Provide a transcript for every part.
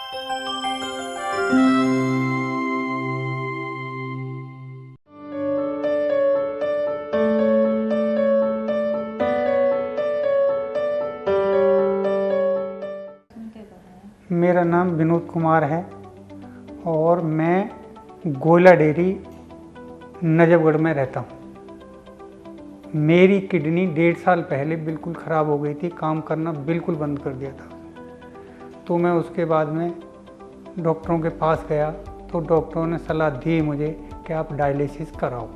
मेरा नाम विनोद कुमार है और मैं गोला डेरी नजफगढ़ में रहता हूँ। मेरी किडनी 1.5 साल पहले बिल्कुल ख़राब हो गई थी, काम करना बिल्कुल बंद कर दिया था। तो मैं उसके बाद में डॉक्टरों के पास गया तो डॉक्टरों ने सलाह दी मुझे कि आप डायलिसिस कराओ।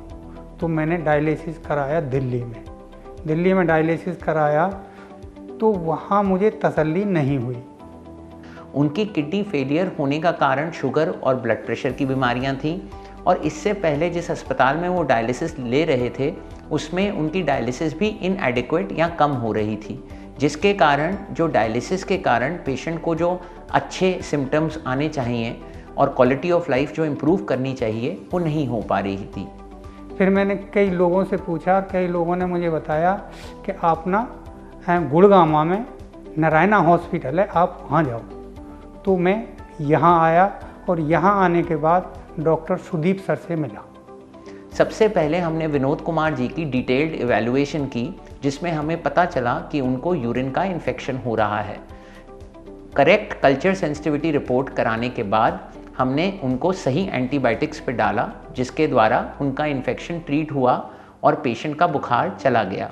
तो मैंने डायलिसिस कराया दिल्ली में डायलिसिस कराया तो वहाँ मुझे तसल्ली नहीं हुई। उनकी किडनी फेलियर होने का कारण शुगर और ब्लड प्रेशर की बीमारियां थीं और इससे पहले जिस अस्पताल में वो डायलिसिस ले रहे थे उसमें उनकी डायलिसिस भी इनएडिक्वेट या कम हो रही थी, जिसके कारण जो डायलिसिस के कारण पेशेंट को जो अच्छे सिम्टम्स आने चाहिए और क्वालिटी ऑफ लाइफ जो इम्प्रूव करनी चाहिए वो नहीं हो पा रही थी। फिर मैंने कई लोगों से पूछा, कई लोगों ने मुझे बताया कि आप ना गुड़गांव में नारायणा हॉस्पिटल है, आप वहाँ जाओ। तो मैं यहाँ आया और यहाँ आने के बाद डॉक्टर सुदीप सर से मिला। सबसे पहले हमने विनोद कुमार जी की डिटेल्ड इवैल्यूएशन की, जिसमें हमें पता चला कि उनको यूरिन का इन्फेक्शन हो रहा है। करेक्ट कल्चर सेंसिटिविटी रिपोर्ट कराने के बाद हमने उनको सही एंटीबायोटिक्स पे डाला, जिसके द्वारा उनका इन्फेक्शन ट्रीट हुआ और पेशेंट का बुखार चला गया।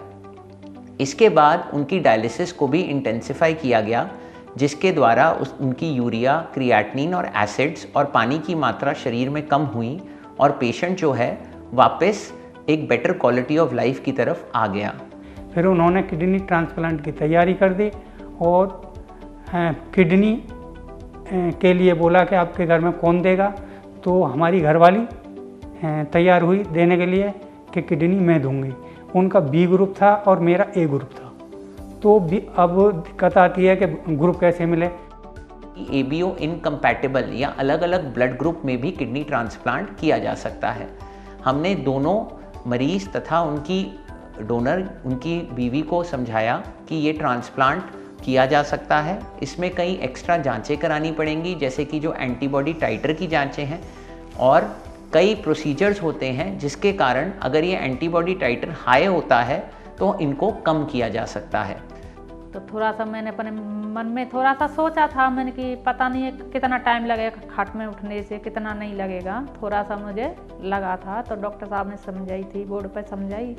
इसके बाद उनकी डायलिसिस को भी इंटेंसिफाई किया गया, जिसके द्वारा उनकी यूरिया, क्रिएटिनिन और एसिड्स और पानी की मात्रा शरीर में कम हुई और पेशेंट जो है वापस एक बेटर क्वालिटी ऑफ लाइफ की तरफ आ गया। फिर उन्होंने किडनी ट्रांसप्लांट की तैयारी कर दी और किडनी के लिए बोला कि आपके घर में कौन देगा। तो हमारी घरवाली तैयार हुई देने के लिए कि किडनी मैं दूंगी। उनका बी ग्रुप था और मेरा ए ग्रुप था। तो अब दिक्कत आती है कि ग्रुप कैसे मिले। एबीओ इनकम्पैटिबल या अलग अलग ब्लड ग्रुप में भी किडनी ट्रांसप्लांट किया जा सकता है। हमने दोनों मरीज़ तथा उनकी डोनर, उनकी बीवी को समझाया कि ये ट्रांसप्लांट किया जा सकता है। इसमें कई एक्स्ट्रा जांचें करानी पड़ेंगी, जैसे कि जो एंटीबॉडी टाइटर की जांचें हैं और कई प्रोसीजर्स होते हैं, जिसके कारण अगर ये एंटीबॉडी टाइटर हाई होता है तो इनको कम किया जा सकता है। तो थोड़ा सा मैंने अपने मन में थोड़ा सा सोचा था मैंने कि पता नहीं है कितना टाइम लगेगा खाट में उठने से, कितना नहीं लगेगा, थोड़ा सा मुझे लगा था। तो डॉक्टर साहब ने समझाई थी, बोर्ड पर समझाई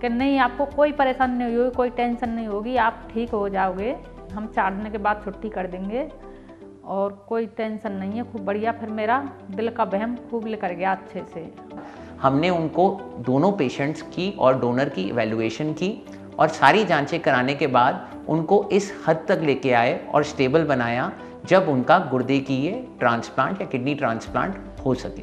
कि नहीं आपको कोई परेशानी नहीं होगी, कोई टेंशन नहीं होगी, आप ठीक हो जाओगे, हम 4 दिन के बाद छुट्टी कर देंगे और कोई टेंशन नहीं है, खूब बढ़िया। फिर मेरा दिल का वहम खूब लेकर गया अच्छे से। हमने उनको दोनों पेशेंट्स की और डोनर की इवैल्यूएशन की और सारी जांचें कराने के बाद उनको इस हद तक लेके आए और स्टेबल बनाया जब उनका गुर्दे की ये ट्रांसप्लांट या किडनी ट्रांसप्लांट हो सके।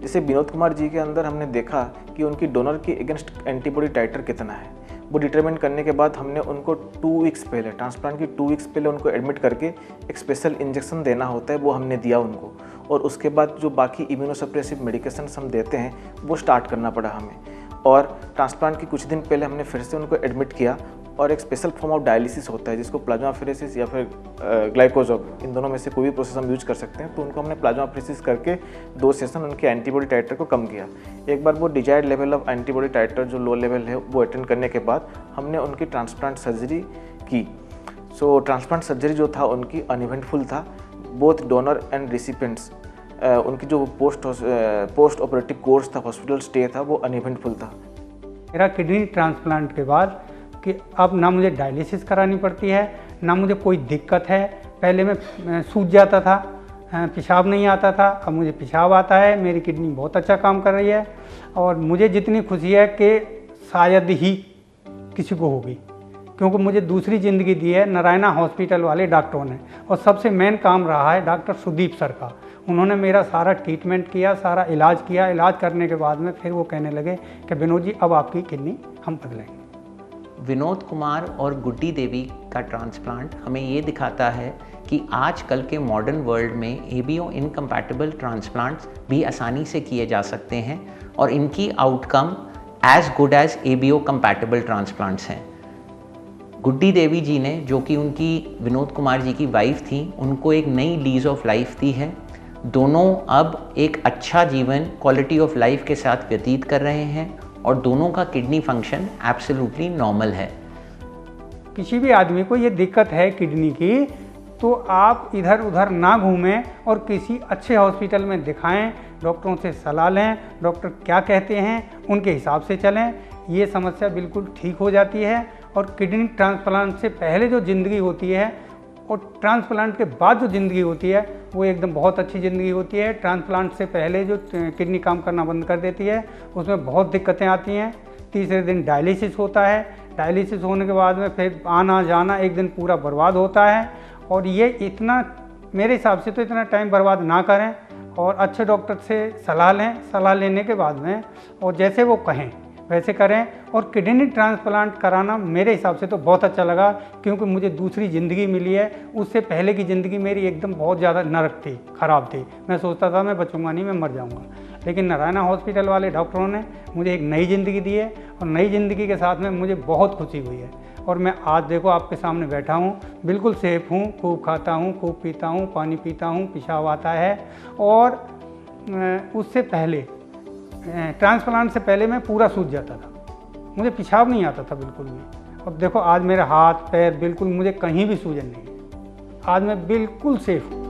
जैसे विनोद कुमार जी के अंदर हमने देखा कि उनकी डोनर की अगेंस्ट एंटीबॉडी टाइटर कितना है, वो डिटरमिन करने के बाद हमने उनको 2 वीक्स पहले, ट्रांसप्लांट की 2 वीक्स पहले उनको एडमिट करके एक स्पेशल इंजेक्शन देना होता है, वो हमने दिया उनको। और उसके बाद जो बाकी इम्यूनोसप्रेसिव मेडिकेशन हम देते हैं वो स्टार्ट करना पड़ा हमें। और ट्रांसप्लांट की कुछ दिन पहले हमने फिर से उनको एडमिट किया और एक स्पेशल फॉर्म ऑफ डायलिसिस होता है जिसको प्लाज्माफेरेसिस या फिर ग्लाइकोजॉब, इन दोनों में से कोई भी प्रोसेस हम यूज कर सकते हैं। तो उनको हमने प्लाज्माफेरेसिस करके 2 सेशन उनके एंटीबॉडी टाइटर को कम किया। एक बार वो डिजायर्ड लेवल ऑफ एंटीबॉडी टाइटर जो लो लेवल है वो अटेंड करने के बाद हमने उनकी ट्रांसप्लांट सर्जरी की। सो ट्रांसप्लांट सर्जरी जो था उनकी अनइवेंटफुल था। बोथ डोनर एंड रिसिपेंट्स, उनकी जो पोस्ट ऑपरेटिव कोर्स था, हॉस्पिटल स्टे था, वो अनइवेंटफुल था। मेरा किडनी ट्रांसप्लांट के बाद कि अब ना मुझे डायलिसिस करानी पड़ती है, ना मुझे कोई दिक्कत है। पहले मैं सूज जाता था, पेशाब नहीं आता था, अब मुझे पेशाब आता है। मेरी किडनी बहुत अच्छा काम कर रही है और मुझे जितनी खुशी है कि शायद ही किसी को होगी, क्योंकि मुझे दूसरी ज़िंदगी दी है नारायणा हॉस्पिटल वाले डॉक्टरों ने। और सबसे मेन काम रहा है डॉक्टर सुदीप सर का। उन्होंने मेरा सारा ट्रीटमेंट किया, सारा इलाज किया। इलाज करने के बाद में फिर वो कहने लगे कि विनोद जी अब आपकी किडनी हम बदलेंगे। विनोद कुमार और गुड्डी देवी का ट्रांसप्लांट हमें ये दिखाता है कि आजकल के मॉडर्न वर्ल्ड में एबीओ इनकम्पैटिबल ट्रांसप्लांट्स भी आसानी से किए जा सकते हैं और इनकी outcome as good as ABO compatible transplants हैं। गुड्डी देवी जी ने, जो कि उनकी विनोद कुमार जी की वाइफ थी, उनको एक नई लीज ऑफ लाइफ दी है। दोनों अब एक अच्छा जीवन क्वालिटी ऑफ लाइफ के साथ व्यतीत कर रहे हैं और दोनों का किडनी फंक्शन एब्सोल्युटली नॉर्मल है। किसी भी आदमी को ये दिक्कत है किडनी की, तो आप इधर उधर ना घूमें और किसी अच्छे हॉस्पिटल में दिखाएं, डॉक्टरों से सलाह लें, डॉक्टर क्या कहते हैं उनके हिसाब से चलें। ये समस्या बिल्कुल ठीक हो जाती है। और किडनी ट्रांसप्लांट से पहले जो ज़िंदगी होती है और ट्रांसप्लांट के बाद जो ज़िंदगी होती है वो एकदम बहुत अच्छी ज़िंदगी होती है। ट्रांसप्लांट से पहले जो किडनी काम करना बंद कर देती है उसमें बहुत दिक्कतें आती हैं। तीसरे दिन डायलिसिस होता है, डायलिसिस होने के बाद में फिर आना जाना एक दिन पूरा बर्बाद होता है। और ये इतना, मेरे हिसाब से तो इतना टाइम बर्बाद ना करें और अच्छे डॉक्टर से सलाह लें। सलाह लेने के बाद में और जैसे वो कहें वैसे करें। और किडनी ट्रांसप्लांट कराना मेरे हिसाब से तो बहुत अच्छा लगा, क्योंकि मुझे दूसरी ज़िंदगी मिली है। उससे पहले की ज़िंदगी मेरी एकदम बहुत ज़्यादा नरक थी, ख़राब थी। मैं सोचता था मैं बचूंगा नहीं, मैं मर जाऊंगा। लेकिन नारायणा हॉस्पिटल वाले डॉक्टरों ने मुझे एक नई ज़िंदगी दी है और नई ज़िंदगी के साथ में मुझे बहुत खुशी हुई है। और मैं आज देखो आपके सामने बैठा हूँ, बिल्कुल सेफ हूँ, खूब खाता हूँ, खूब पीता हूँ, पानी पीता हूँ, पेशाब आता है। और उससे पहले ट्रांसप्लांट से पहले मैं पूरा सूज जाता था, मुझे पेशाब नहीं आता था बिल्कुल भी। अब देखो आज मेरे हाथ पैर बिल्कुल, मुझे कहीं भी सूजन नहीं है। आज मैं बिल्कुल सेफ हूँ।